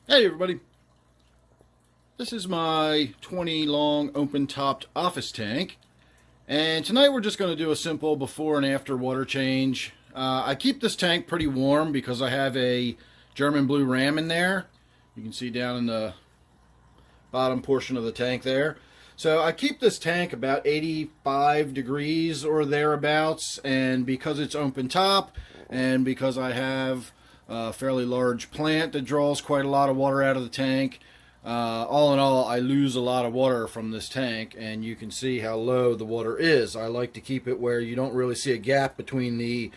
Hey everybody, this is my 20 long open topped office tank, and tonight we're just going to do a simple before and after water change. I keep this tank pretty warm because I have a German blue ram in there. You can see down in the bottom portion of the tank there. So I keep this tank about 85 degrees or thereabouts, and because it's open top and because I have a fairly large plant that draws quite a lot of water out of the tank, all in all, I lose a lot of water from this tank, and you can see how low the water is. I like to keep it where you don't really see a gap between the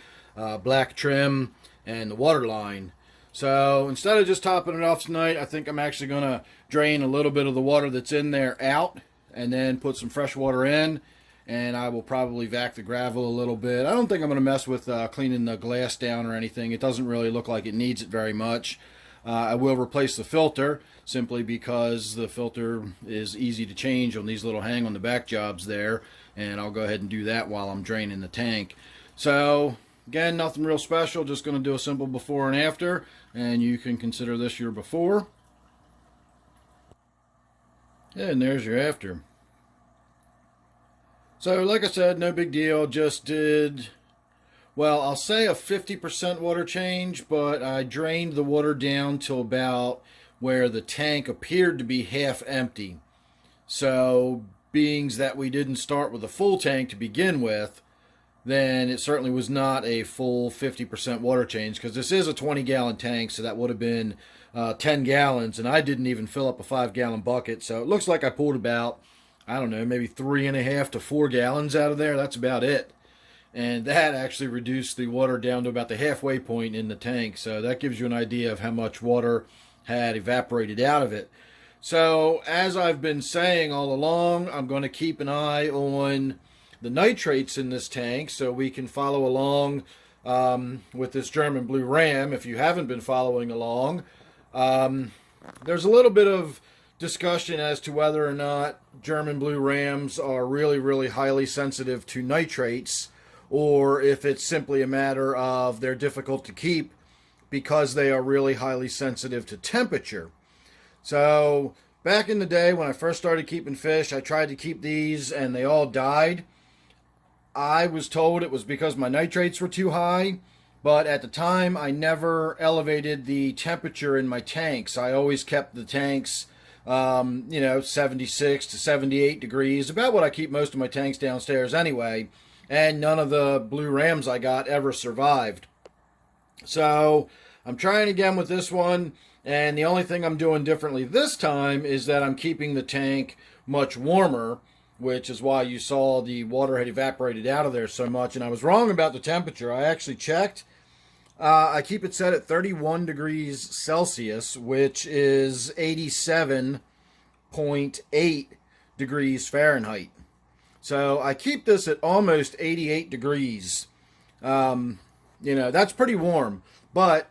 black trim and the water line. So instead of just topping it off tonight, I think I'm actually going to drain a little bit of the water that's in there out and then put some fresh water in, and I will probably vac the gravel a little bit. I don't think I'm going to mess with cleaning the glass down or anything. It doesn't really look like it needs it very much. I will replace the filter simply because the filter is easy to change on these little hang on the back jobs there, and I'll go ahead and do that while I'm draining the tank. So again, nothing real special, just going to do a simple before and after, and you can consider this your before. And there's your after. So like I said, no big deal, just did, well, I'll say a 50% water change, but I drained the water down to about where the tank appeared to be half empty. So being that we didn't start with a full tank to begin with, then it certainly was not a full 50% water change, because this is a 20-gallon tank, so that would have been 10 gallons, and I didn't even fill up a 5-gallon bucket, so it looks like I pulled about, I don't know, maybe 3.5 to 4 gallons out of there. That's about it. And that actually reduced the water down to about the halfway point in the tank, so that gives you an idea of how much water had evaporated out of it. So as I've been saying all along, I'm going to keep an eye on the nitrates in this tank so we can follow along with this German blue ram. If you haven't been following along, there's a little bit of discussion as to whether or not German blue rams are really highly sensitive to nitrates, or if it's simply a matter of they're difficult to keep because they are really highly sensitive to temperature. So back in the day when I first started keeping fish, I tried to keep these and they all died. I was told it was because my nitrates were too high, but at the time I never elevated the temperature in my tanks. I always kept the tanks 76 to 78 degrees, about what I keep most of my tanks downstairs anyway, and none of the blue rams I got ever survived. So I'm trying again with this one, and the only thing I'm doing differently this time is that I'm keeping the tank much warmer, which is why you saw the water had evaporated out of there so much. And I was wrong about the temperature. I actually checked. I keep it set at 31 degrees Celsius, which is 87.8 degrees Fahrenheit. So I keep this at almost 88 degrees. That's pretty warm. But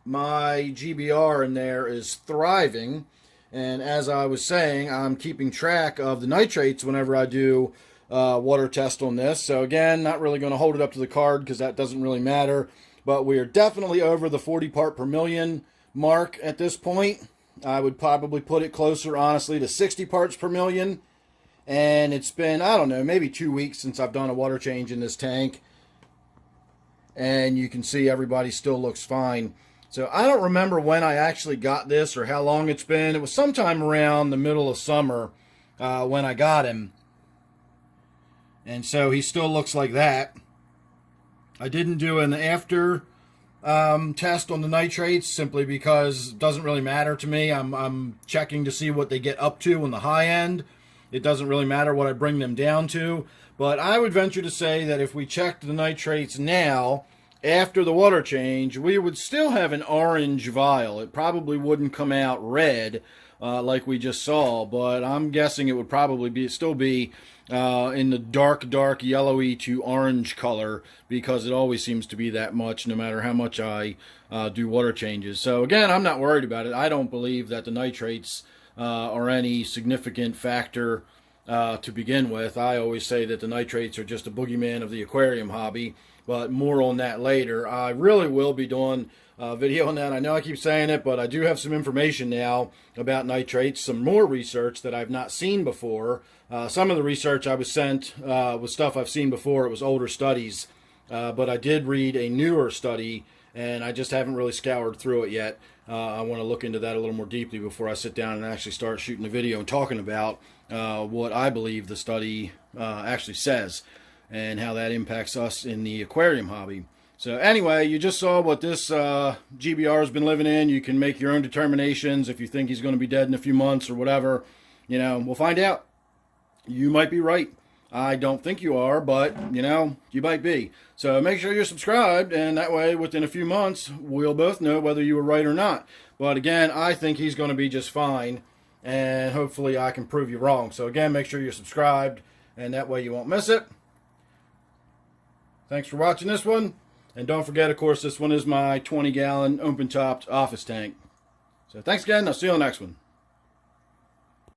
my GBR in there is thriving. And as I was saying, I'm keeping track of the nitrates whenever I do water test on this. So again, not really going to hold it up to the card because that doesn't really matter. But we are definitely over the 40 part per million mark at this point. I would probably put it closer, honestly, to 60 parts per million. And it's been, I don't know, maybe 2 weeks since I've done a water change in this tank. And you can see everybody still looks fine. So I don't remember when I actually got this or how long it's been. It was sometime around the middle of summer when I got him. And so he still looks like that. I didn't do an after test on the nitrates simply because it doesn't really matter to me. I'm checking to see what they get up to on the high end. It doesn't really matter what I bring them down to. But I would venture to say that if we checked the nitrates now, after the water change, we would still have an orange vial. It probably wouldn't come out red like we just saw, but I'm guessing it would probably still be in the dark yellowy to orange color, because it always seems to be that much no matter how much I do water changes. So again, I'm not worried about it. I don't believe that the nitrates are any significant factor to begin with. I always say that the nitrates are just a boogeyman of the aquarium hobby. but more on that later. I really will be doing a video on that. I know I keep saying it, but I do have some information now about nitrates, some more research that I've not seen before. Some of the research I was sent was stuff I've seen before. It was older studies, but I did read a newer study, and I just haven't really scoured through it yet. I want to look into that a little more deeply before I sit down and actually start shooting a video and talking about what I believe the study actually says and how that impacts us in the aquarium hobby. So anyway, you just saw what this GBR has been living in. You can make your own determinations if you think he's going to be dead in a few months or whatever. You know, we'll find out. You might be right. I don't think you are, but, you know, you might be. So make sure you're subscribed, and that way, within a few months, we'll both know whether you were right or not. But again, I think he's going to be just fine, and hopefully I can prove you wrong. So again, make sure you're subscribed, and that way you won't miss it. Thanks for watching this one. And don't forget, of course, this one is my 20-gallon open-topped office tank. So thanks again. I'll see you on the next one.